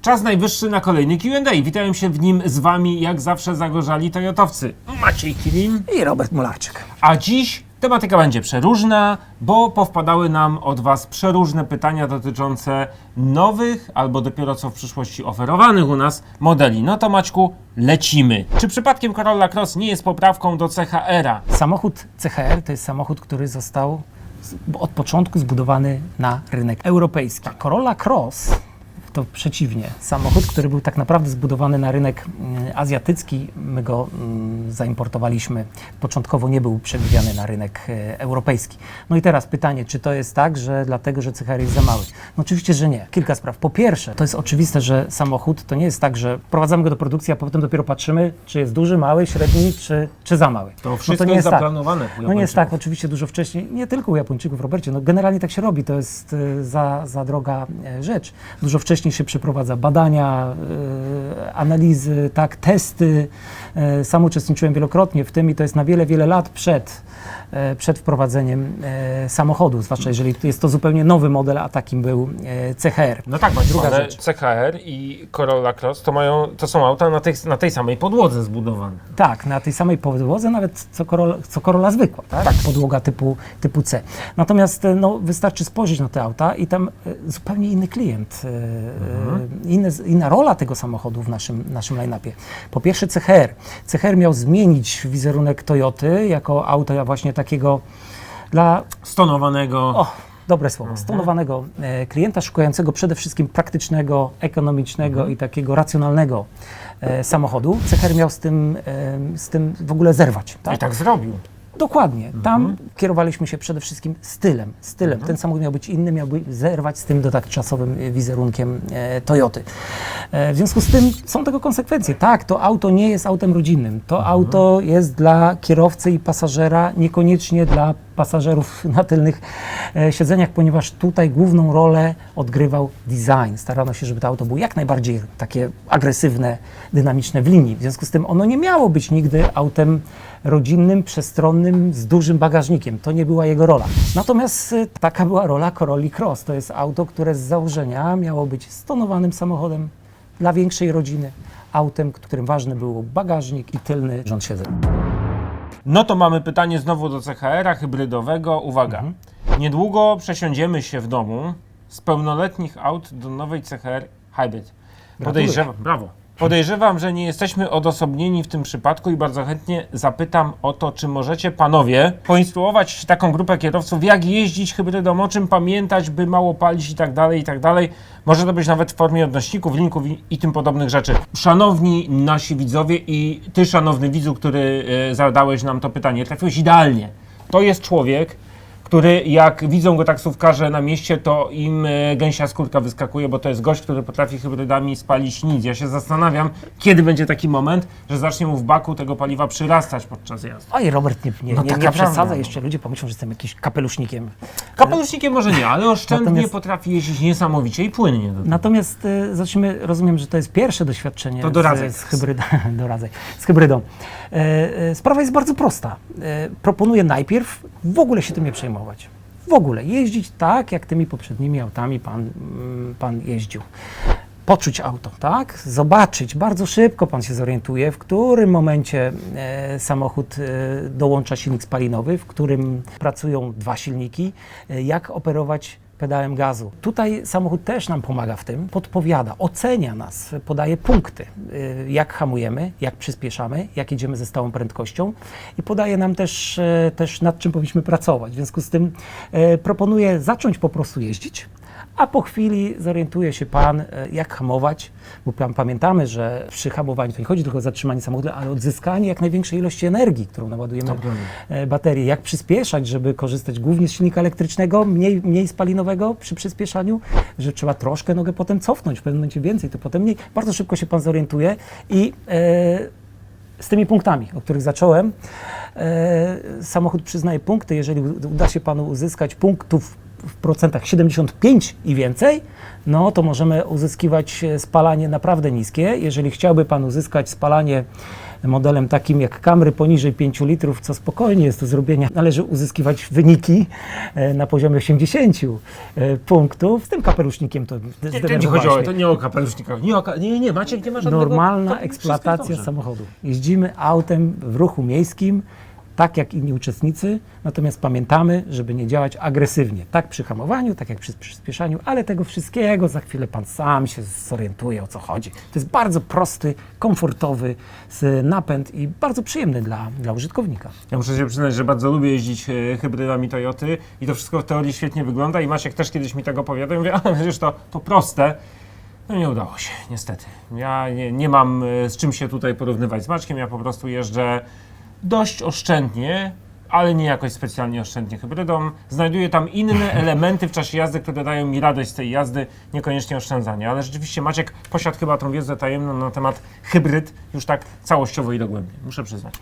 Czas najwyższy na kolejny Q&A. Witają się w nim z Wami, jak zawsze, zagorzali toyotowcy Maciej Kilim i Robert Mularczyk. A dziś tematyka będzie przeróżna, bo powpadały nam od Was przeróżne pytania dotyczące nowych albo dopiero co w przyszłości oferowanych u nas modeli. No to Maćku, lecimy. Czy przypadkiem Corolla Cross nie jest poprawką do CHR-a? Samochód CHR to jest samochód, który został od początku zbudowany na rynek europejski. Corolla Cross to przeciwnie, samochód, który był tak naprawdę zbudowany na rynek azjatycki. My go zaimportowaliśmy. Początkowo nie był przewidziany na rynek europejski. No i teraz pytanie, czy to jest tak, że dlatego, że CHR jest za mały? No oczywiście, że nie. Kilka spraw. Po pierwsze, to jest oczywiste, że samochód to nie jest tak, że wprowadzamy go do produkcji, a potem dopiero patrzymy, czy jest duży, mały, średni, czy za mały. To wszystko nie jest tak. zaplanowane. No nie jest tak, oczywiście dużo wcześniej. Nie tylko u Japończyków, Robercie. No generalnie tak się robi. To jest za droga rzecz. Dużo wcześniej się przeprowadza badania, analizy, tak, testy. Sam uczestniczyłem wielokrotnie w tym i to jest na wiele, wiele lat przed wprowadzeniem samochodu, zwłaszcza jeżeli jest to zupełnie nowy model, a takim był CHR. No tak, Maciej, druga ale rzecz. CHR i Corolla Cross to są auta na tej samej podłodze zbudowane. Tak, na tej samej podłodze, nawet co Corolla zwykła, tak? Podłoga typu C. Natomiast no, wystarczy spojrzeć na te auta i tam zupełnie inny klient, inna rola tego samochodu w naszym line-upie. Po pierwsze CHR. CHR miał zmienić wizerunek Toyoty jako auta właśnie takiego dla stonowanego. Dobre słowo. Stonowanego klienta, szukającego przede wszystkim praktycznego, ekonomicznego i takiego racjonalnego samochodu. CHR miał z tym w ogóle zerwać. Tak? I tak zrobił. Dokładnie. Tam kierowaliśmy się przede wszystkim stylem. Ten samochód miał być inny, miał zerwać z tym dotychczasowym wizerunkiem Toyoty. W związku z tym są tego konsekwencje. Tak, to auto nie jest autem rodzinnym. To auto jest dla kierowcy i pasażera, niekoniecznie dla pasażerów na tylnych siedzeniach, ponieważ tutaj główną rolę odgrywał design. Starano się, żeby to auto było jak najbardziej takie agresywne, dynamiczne w linii. W związku z tym ono nie miało być nigdy autem rodzinnym, przestronnym, z dużym bagażnikiem. To nie była jego rola. Natomiast taka była rola Corolli Cross. To jest auto, które z założenia miało być stonowanym samochodem dla większej rodziny. Autem, którym ważny był bagażnik i tylny rząd siedzenia. No to mamy pytanie znowu do CHR-a hybrydowego. Uwaga. Niedługo przesiądziemy się w domu z pełnoletnich aut do nowej CHR Hybrid. Podejrzewam, że nie jesteśmy odosobnieni w tym przypadku i bardzo chętnie zapytam o to, czy możecie panowie poinstruować taką grupę kierowców, jak jeździć hybrydą, o czym pamiętać, by mało palić i tak dalej, i tak dalej. Może to być nawet w formie odnośników, linków i tym podobnych rzeczy. Szanowni nasi widzowie i ty, szanowny widzu, który zadałeś nam to pytanie, trafiłeś idealnie. To jest człowiek, który jak widzą go taksówkarze na mieście, to im gęsia skórka wyskakuje, bo to jest gość, który potrafi hybrydami spalić nic. Ja się zastanawiam, kiedy będzie taki moment, że zacznie mu w baku tego paliwa przyrastać podczas jazdy. Oj, Robert, nie przesadzaj, jeszcze ludzie pomyślą, że jestem jakimś kapelusznikiem. Kapelusznikiem może nie, ale oszczędnie potrafi jeździć niesamowicie i płynnie. Natomiast zacznijmy, rozumiem, że to jest pierwsze doświadczenie z hybrydą. Sprawa jest bardzo prosta. Proponuję najpierw w ogóle się tym nie przejmować. W ogóle jeździć tak, jak tymi poprzednimi autami pan jeździł. Poczuć auto, tak? Zobaczyć, bardzo szybko pan się zorientuje, w którym momencie samochód dołącza silnik spalinowy, w którym pracują dwa silniki, jak operować pedałem gazu. Tutaj samochód też nam pomaga w tym, podpowiada, ocenia nas, podaje punkty, jak hamujemy, jak przyspieszamy, jak jedziemy ze stałą prędkością i podaje nam też nad czym powinniśmy pracować. W związku z tym proponuję zacząć po prostu jeździć, a po chwili zorientuje się pan, jak hamować, bo pamiętamy, że przy hamowaniu to nie chodzi tylko o zatrzymanie samochodu, ale odzyskanie jak największej ilości energii, którą naładujemy baterię. Jak przyspieszać, żeby korzystać głównie z silnika elektrycznego, mniej spalinowego przy przyspieszaniu, że trzeba troszkę nogę potem cofnąć, w pewnym momencie więcej, to potem mniej. Bardzo szybko się pan zorientuje i z tymi punktami, o których zacząłem, samochód przyznaje punkty. Jeżeli uda się panu uzyskać punktów w procentach 75 i więcej, no to możemy uzyskiwać spalanie naprawdę niskie. Jeżeli chciałby Pan uzyskać spalanie modelem takim jak Camry poniżej 5 litrów, co spokojnie jest do zrobienia, należy uzyskiwać wyniki na poziomie 80 punktów. Z tym kapelusznikiem to to nie o kapelusznikach. Nie, Maciek, nie ma żadnego... Normalna eksploatacja samochodu. Jeździmy autem w ruchu miejskim, tak jak inni uczestnicy, natomiast pamiętamy, żeby nie działać agresywnie, tak przy hamowaniu, tak jak przy przyspieszaniu, ale tego wszystkiego za chwilę Pan sam się zorientuje, o co chodzi. To jest bardzo prosty, komfortowy napęd i bardzo przyjemny dla użytkownika. Ja muszę się przyznać, że bardzo lubię jeździć hybrydami Toyoty i to wszystko w teorii świetnie wygląda i Maciek też kiedyś mi tego opowiadał i mówię, a przecież to proste. No nie udało się, niestety. Ja nie mam z czym się tutaj porównywać z Maćkiem, ja po prostu jeżdżę dość oszczędnie, ale nie jakoś specjalnie oszczędnie hybrydą. Znajduję tam inne elementy w czasie jazdy, które dają mi radość z tej jazdy, niekoniecznie oszczędzanie. Ale rzeczywiście Maciek posiadł chyba tą wiedzę tajemną na temat hybryd już tak całościowo i dogłębnie, muszę przyznać.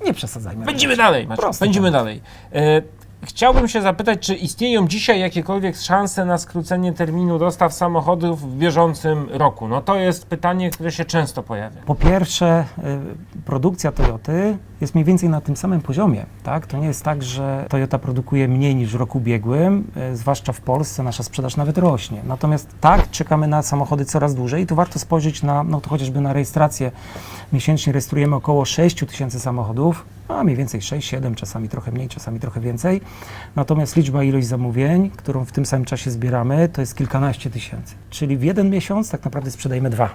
Nie przesadzajmy. Będziemy dalej, Maciek, będziemy dalej. Chciałbym się zapytać, czy istnieją dzisiaj jakiekolwiek szanse na skrócenie terminu dostaw samochodów w bieżącym roku? No to jest pytanie, które się często pojawia. Po pierwsze, produkcja Toyoty jest mniej więcej na tym samym poziomie. Tak? To nie jest tak, że Toyota produkuje mniej niż w roku ubiegłym, zwłaszcza w Polsce nasza sprzedaż nawet rośnie. Natomiast tak, czekamy na samochody coraz dłużej i tu warto spojrzeć na, no to chociażby na rejestrację. Miesięcznie rejestrujemy około 6 000 samochodów, a mniej więcej 6-7, czasami trochę mniej, czasami trochę więcej. Natomiast ilość zamówień, którą w tym samym czasie zbieramy, to jest kilkanaście tysięcy. Czyli w jeden miesiąc tak naprawdę sprzedajemy 2.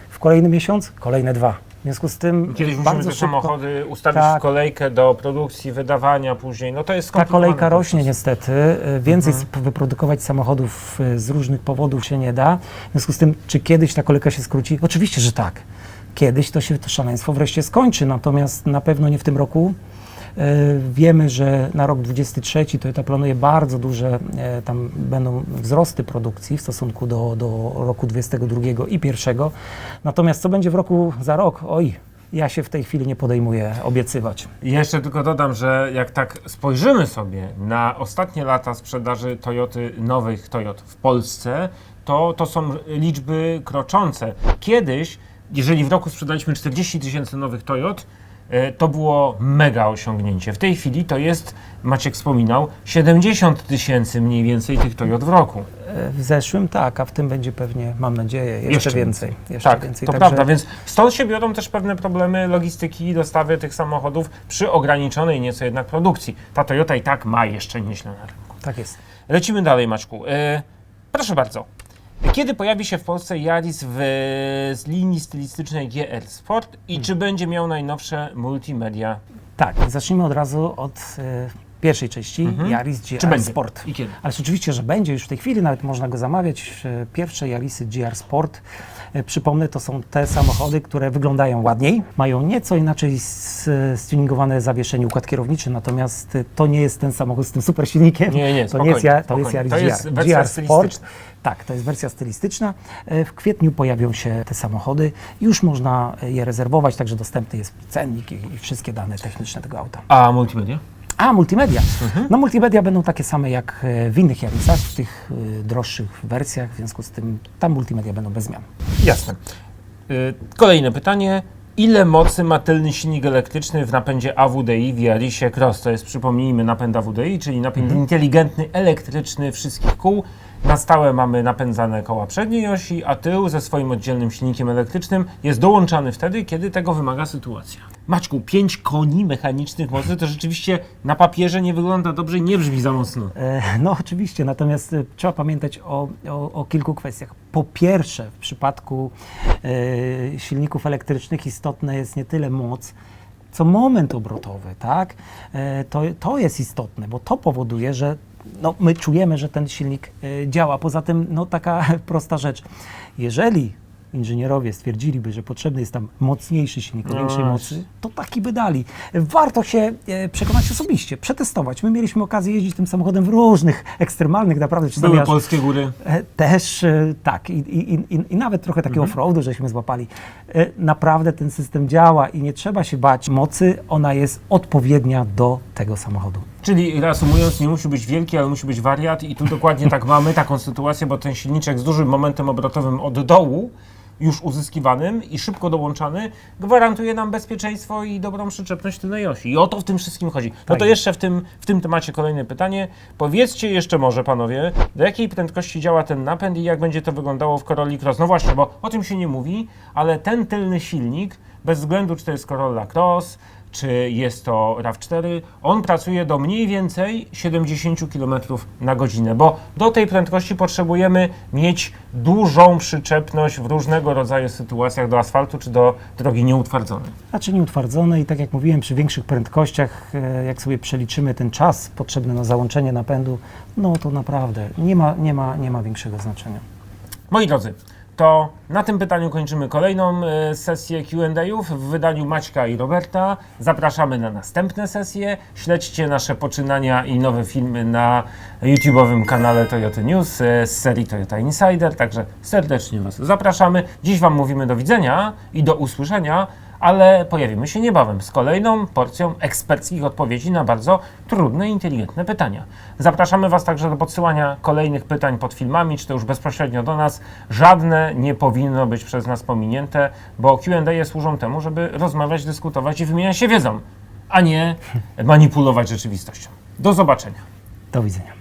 W kolejny miesiąc kolejne 2. W związku z tym kiedyś musimy bardzo te szybko samochody ustawić w kolejkę do produkcji, wydawania później. No to jest ta kolejka rośnie niestety. Więcej wyprodukować samochodów z różnych powodów się nie da. W związku z tym, czy kiedyś ta kolejka się skróci? Oczywiście, że tak. Kiedyś to szaleństwo wreszcie skończy, natomiast na pewno nie w tym roku. Wiemy, że na rok 2023 Toyota planuje bardzo duże, tam będą wzrosty produkcji w stosunku do roku 2022 i 2021. Natomiast co będzie w roku za rok? Oj, ja się w tej chwili nie podejmuję obiecywać. Jeszcze tylko dodam, że jak tak spojrzymy sobie na ostatnie lata sprzedaży Toyoty, nowych Toyot w Polsce, to są liczby kroczące. Kiedyś, jeżeli w roku sprzedaliśmy 40 000 nowych Toyot, to było mega osiągnięcie. W tej chwili to jest, Maciek wspominał, 70 000 mniej więcej tych Toyot w roku. W zeszłym tak, a w tym będzie pewnie, mam nadzieję, jeszcze więcej. Tak, więcej. To prawda, więc stąd się biorą też pewne problemy logistyki i dostawy tych samochodów przy ograniczonej nieco jednak produkcji. Ta Toyota i tak ma jeszcze nieźle na rynku. Tak jest. Lecimy dalej, Maćku. Proszę bardzo. Kiedy pojawi się w Polsce Yaris z linii stylistycznej GR Sport i czy będzie miał najnowsze multimedia? Tak, zacznijmy od razu od pierwszej części Yaris GR Sport. I kiedy? Ale oczywiście, że będzie już w tej chwili, nawet można go zamawiać. Pierwsze Yarisy GR Sport, przypomnę, to są te samochody, które wyglądają ładniej, mają nieco inaczej stuningowane zawieszenie, układ kierowniczy, natomiast to nie jest ten samochód z tym super silnikiem. Nie, to jest Yaris to jest wersja Sport. Tak, to jest wersja stylistyczna. W kwietniu pojawią się te samochody. Już można je rezerwować, także dostępny jest cennik i wszystkie dane techniczne tego auta. A multimedia? A, multimedia. No multimedia będą takie same jak w innych Yarisach, w tych droższych wersjach, w związku z tym tam multimedia będą bez zmian. Jasne. Kolejne pytanie. Ile mocy ma tylny silnik elektryczny w napędzie AWDI w Yarisie Cross? To jest, przypomnijmy, napęd AWDI, czyli napęd inteligentny, elektryczny wszystkich kół. Na stałe mamy napędzane koła przedniej osi, a tył ze swoim oddzielnym silnikiem elektrycznym jest dołączany wtedy, kiedy tego wymaga sytuacja. Maćku, 5 koni mechanicznych mocy to rzeczywiście na papierze nie wygląda dobrze i nie brzmi za mocno. No oczywiście, natomiast trzeba pamiętać o kilku kwestiach. Po pierwsze, w przypadku silników elektrycznych istotna jest nie tyle moc, co moment obrotowy, tak? To jest istotne, bo to powoduje, że my czujemy, że ten silnik działa. Poza tym, taka prosta rzecz. Jeżeli inżynierowie stwierdziliby, że potrzebny jest tam mocniejszy silnik o większej mocy, to taki by dali. Warto się przekonać osobiście, przetestować. My mieliśmy okazję jeździć tym samochodem w różnych ekstremalnych, naprawdę. Były polskie góry? Też tak. I nawet trochę takiego offroadu żeśmy złapali. Naprawdę ten system działa i nie trzeba się bać mocy. Ona jest odpowiednia do tego samochodu. Czyli reasumując, nie musi być wielki, ale musi być wariat i tu dokładnie tak mamy taką sytuację, bo ten silniczek z dużym momentem obrotowym od dołu, już uzyskiwanym i szybko dołączany, gwarantuje nam bezpieczeństwo i dobrą przyczepność tylnej osi. I o to w tym wszystkim chodzi. No to jeszcze w tym temacie kolejne pytanie. Powiedzcie jeszcze może, panowie, do jakiej prędkości działa ten napęd i jak będzie to wyglądało w Corolli Cross? No właśnie, bo o tym się nie mówi, ale ten tylny silnik, bez względu czy to jest Corolla Cross, czy jest to RAV4, on pracuje do mniej więcej 70 km na godzinę, bo do tej prędkości potrzebujemy mieć dużą przyczepność w różnego rodzaju sytuacjach do asfaltu czy do drogi nieutwardzonej. Znaczy nieutwardzone i tak jak mówiłem, przy większych prędkościach, jak sobie przeliczymy ten czas potrzebny na załączenie napędu, no to naprawdę nie ma większego znaczenia. Moi drodzy, to na tym pytaniu kończymy kolejną sesję Q&A'ów w wydaniu Maćka i Roberta. Zapraszamy na następne sesje. Śledźcie nasze poczynania i nowe filmy na YouTube'owym kanale Toyota News z serii Toyota Insider. Także serdecznie Was zapraszamy. Dziś Wam mówimy do widzenia i do usłyszenia, ale pojawimy się niebawem z kolejną porcją eksperckich odpowiedzi na bardzo trudne i inteligentne pytania. Zapraszamy Was także do podsyłania kolejnych pytań pod filmami, czy to już bezpośrednio do nas. Żadne nie powinno być przez nas pominięte, bo Q&A służą temu, żeby rozmawiać, dyskutować i wymieniać się wiedzą, a nie manipulować rzeczywistością. Do zobaczenia. Do widzenia.